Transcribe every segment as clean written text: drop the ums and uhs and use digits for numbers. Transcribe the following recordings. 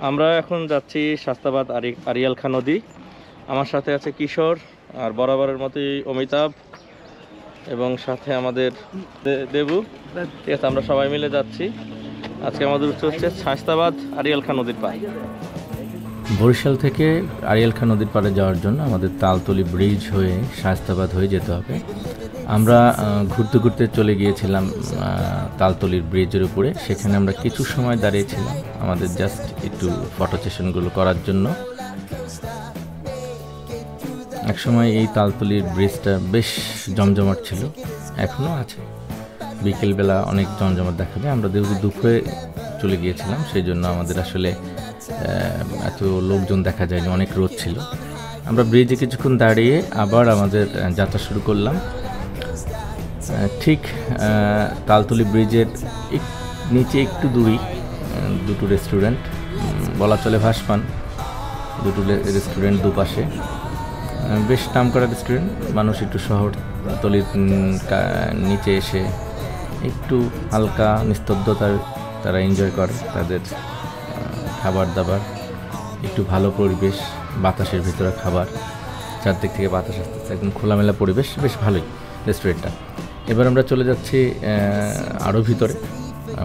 আমরা এখন যাচ্ছি শাস্তাবাদ আরিয়াল খাঁ নদী। আমার সাথে আছে কিশোর, আর বরাবরের মতোই অমিতাভ, এবং সাথে আমাদের দেবু। ঠিক আছে, আমরা সবাই মিলে যাচ্ছি। আজকে আমাদের উৎস হচ্ছে শাস্তাবাদ আরিয়াল খাঁ নদীর পাড়। বরিশাল থেকে আরিয়াল খাঁ নদীর পাড়ে যাওয়ার জন্য আমাদের তালতলি ব্রিজ হয়ে শাস্তাবাদ হয়ে যেতে হবে। আমরা ঘুরতে ঘুরতে চলে গিয়েছিলাম তালতলির ব্রিজের উপরে। সেখানে আমরা কিছু সময় দাঁড়িয়েছিলাম আমাদের জাস্ট একটু ফটো সেশনগুলো করার জন্য। একসময় এই তালতলির ব্রিজটা বেশ জমজমাট ছিল, এখনও আছে। বিকেলবেলা অনেক জমজমাট দেখা যায়। আমরা দুপুরে চলে গিয়েছিলাম, সেই জন্য আমাদের আসলে এত লোকজন দেখা যায়নি, অনেক রোদ ছিল। আমরা ব্রিজে কিছুক্ষণ দাঁড়িয়ে আবার আমাদের যাত্রা শুরু করলাম। ঠিক তালতলি ব্রিজের নিচে একটু দূরেই দুটো রেস্টুরেন্ট, বলা চলে ভাসমান। দুটো রেস্টুরেন্ট দুপাশে, বেশ নামকরা রেস্টুরেন্ট। মানুষ একটু শহরতলির নিচে এসে একটু হালকা নিস্তব্ধতার তারা এনজয় করে তাদের খাবার দাবার। একটু ভালো পরিবেশ, বাতাসের ভিতরে খাবার, চারদিক থেকে বাতাস আসতেছে, একদম খোলামেলা পরিবেশ, বেশ ভালোই রেস্টুরেন্টটা। এবার আমরা চলে যাচ্ছি আরও ভিতরে,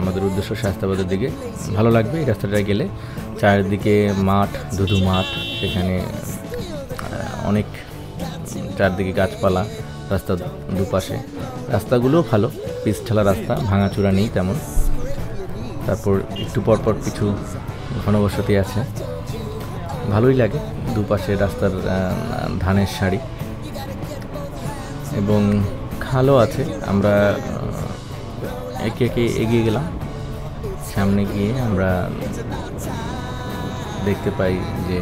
আমাদের উদ্দেশ্য শাস্তাবাদের দিকে। ভালো লাগবে এই রাস্তাটায় গেলে। চারিদিকে মাঠ, ধুধু মাঠ, সেখানে অনেক চারদিকে গাছপালা, রাস্তার দুপাশে। রাস্তাগুলোও ভালো, পিচ ঠেলা রাস্তা, ভাঙাচোরা নেই তেমন। তারপর একটু পরপর কিছু ঘনবসতি আছে, ভালোই লাগে। দুপাশে রাস্তার ধানের সারি এবং খালও আছে। আমরা একে একে এগিয়ে গেলাম। সামনে গিয়ে আমরা দেখতে পাই যে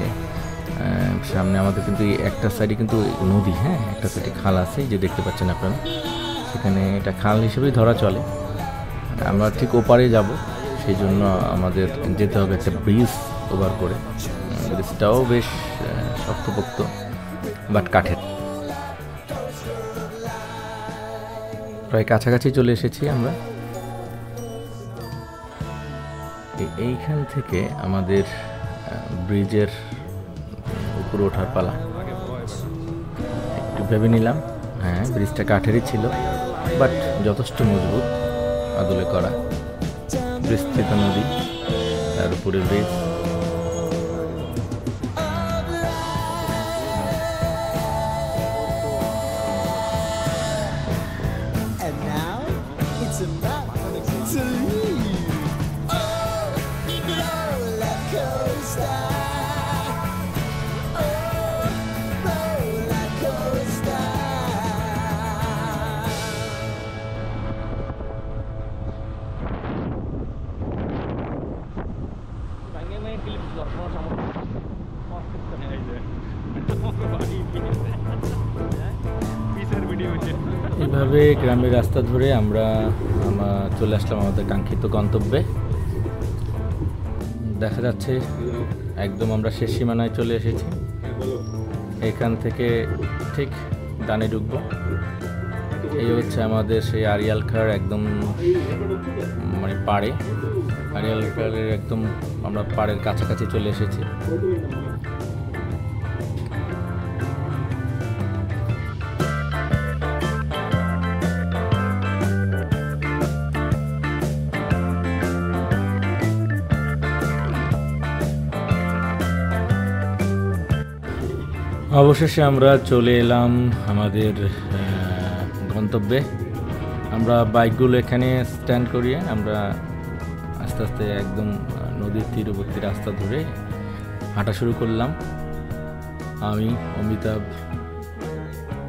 সামনে আমাদের কিন্তু একটা সাইডে কিন্তু নদী, হ্যাঁ, একটা সাইডে খাল আছে, যে দেখতে পাচ্ছেন আপনারা। সেখানে এটা খাল হিসেবেই ধরা চলে। আমরা ঠিক ওপারে যাব, সেই জন্য আমাদের যেতে হবে একটা ব্রিজ ওভার করে। ব্রিজটাও বেশ শক্তপোক্ত, বাট কাঠের। প্রায় কাছাকাছি চলে এসেছি আমরা। এইখান থেকে আমাদের ব্রিজের উপরে ওঠার পালা। একটু ভেবে নিলাম, হ্যাঁ, ব্রিজটা কাঠেরই ছিল, বাট যথেষ্ট মজবুত, আদলে করা। বিস্তৃত নদী, তার উপরে ব্রিজ। এইভাবে গ্রামের রাস্তা ধরে আমরা চলে আসলাম আমাদের কাঙ্ক্ষিত গন্তব্যে। দেখা যাচ্ছে একদম আমরা শেষ সীমানায় চলে এসেছি। এখান থেকে ঠিক ডানে ঢুকবো। এই হচ্ছে আমাদের সেই আরিয়াল খাঁর একদম মানে পাড়ে। আরিয়াল খাঁর একদম আমরা পাড়ের কাছাকাছি চলে এসেছি। অবশেষে আমরা চলে এলাম আমাদের গন্তব্যে। আমরা বাইকগুলো এখানে স্ট্যান্ড করিয়ে আমরা আস্তে আস্তে একদম নদীর তীরবর্তী রাস্তা ধরে হাঁটা শুরু করলাম। আমি, অমিতাভ,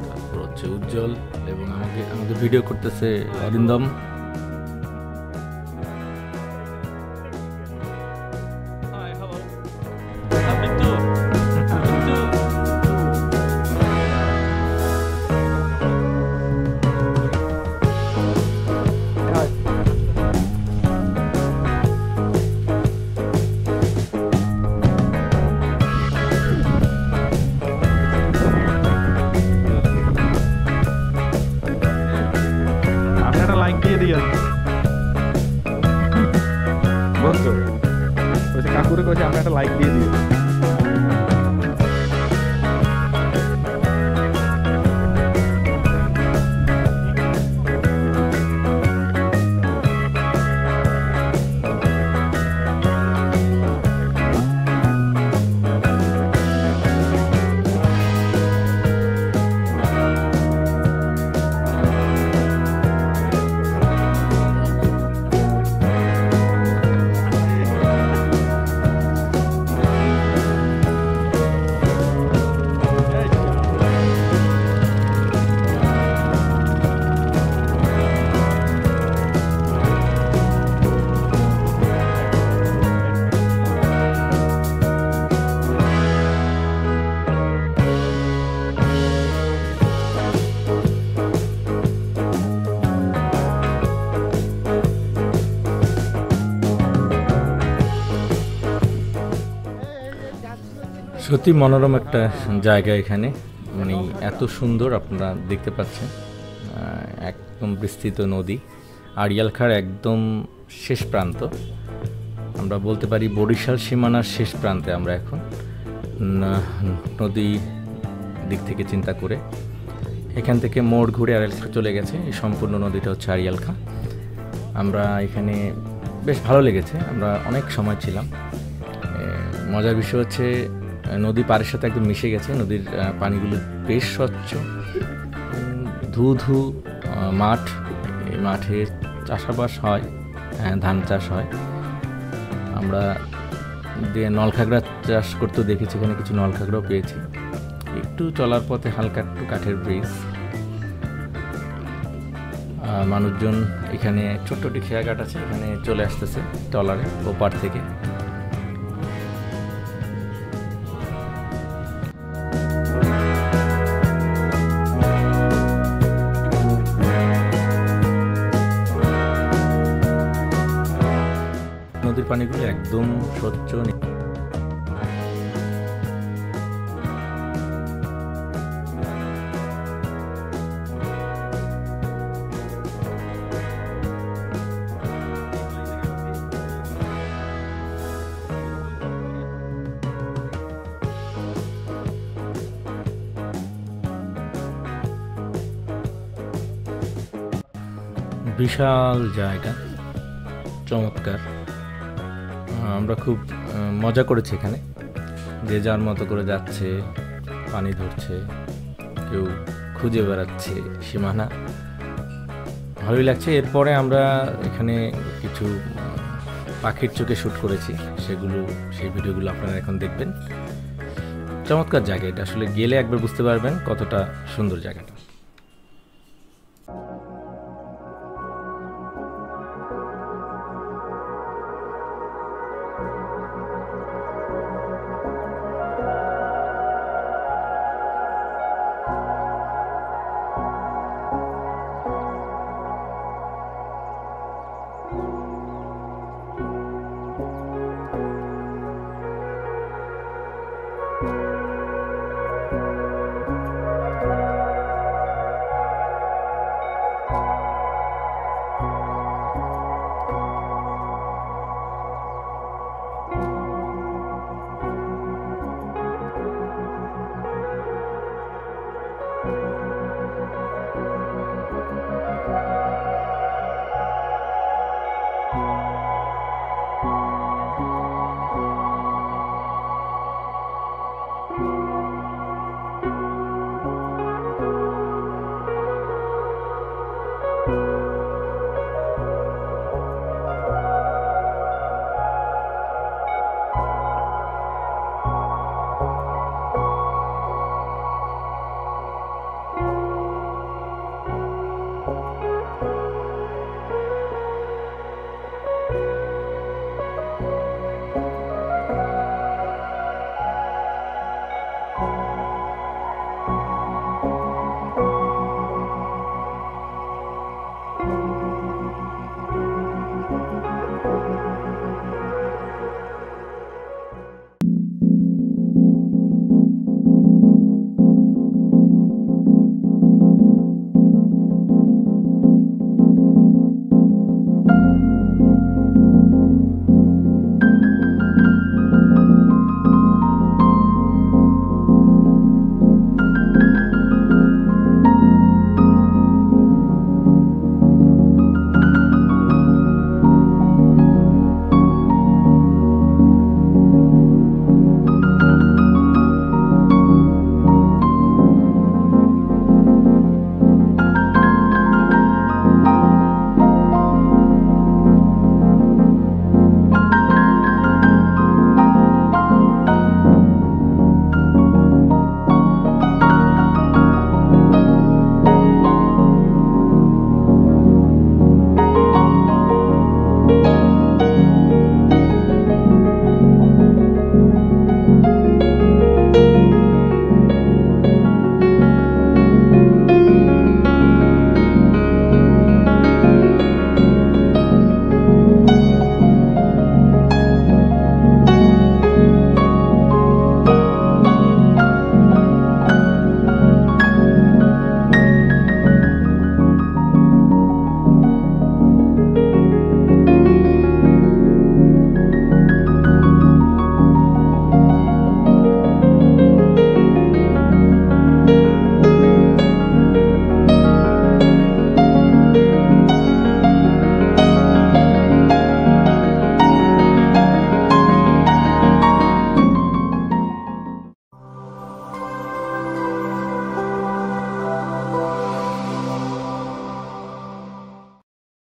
তারপর হচ্ছে উজ্জ্বল, এবং আমাদের ভিডিও করতেছে অরিন্দম। কাকুরে শুরু করেছি, আমরা একটা লাইক দিয়ে দিই। সত্যি মনোরম একটা জায়গা এখানে, মানে এত সুন্দর আপনারা দেখতে পাচ্ছেন। একদম বিস্তৃত নদী, আড়িয়ালখার একদম শেষ প্রান্ত, আমরা বলতে পারি বরিশাল সীমানার শেষ প্রান্তে আমরা এখন নদী দিক থেকে চিন্তা করে। এখান থেকে মোড় ঘুরে আড়িয়ালখা চলে গেছে, এই সম্পূর্ণ নদীটা হচ্ছে আড়িয়ালখা। আমরা এখানে বেশ ভালো লেগেছে, আমরা অনেক সময় ছিলাম। মজার বিষয় হচ্ছে নদী পাড়ের সাথে একদম মিশে গেছে, নদীর পানিগুলো বেশ স্বচ্ছ, ধু ধু মাঠ, এই মাঠে চাষাবাস হয়, ধান চাষ হয়। আমরা নলখাগড়া চাষ করতেও দেখেছি, এখানে কিছু নলখাগড়াও পেয়েছি। একটু চলার পথে হালকা একটু কাঠের ব্রিজ, মানুষজন এখানে ছোট্ট একটি খেয়াঘাট আছে, এখানে চলে আসতেছে ট্রলারে ওপার থেকে। নদীর পানিগুলো একদম স্বচ্ছ। বিশাল জায়গা, চমৎকার। আমরা খুব মজা করেছি এখানে, যে যার মতো করে যাচ্ছে, পানি ধরছে, কেউ খুঁজে বেড়াচ্ছে সীমানা, ভালোই লাগছে। এরপরে আমরা এখানে কিছু পাখির চোখে শ্যুট করেছি, সেই ভিডিওগুলো আপনারা এখন দেখবেন। চমৎকার জায়গা এটা, আসলে গেলে একবার বুঝতে পারবেন কতটা সুন্দর জায়গাটা।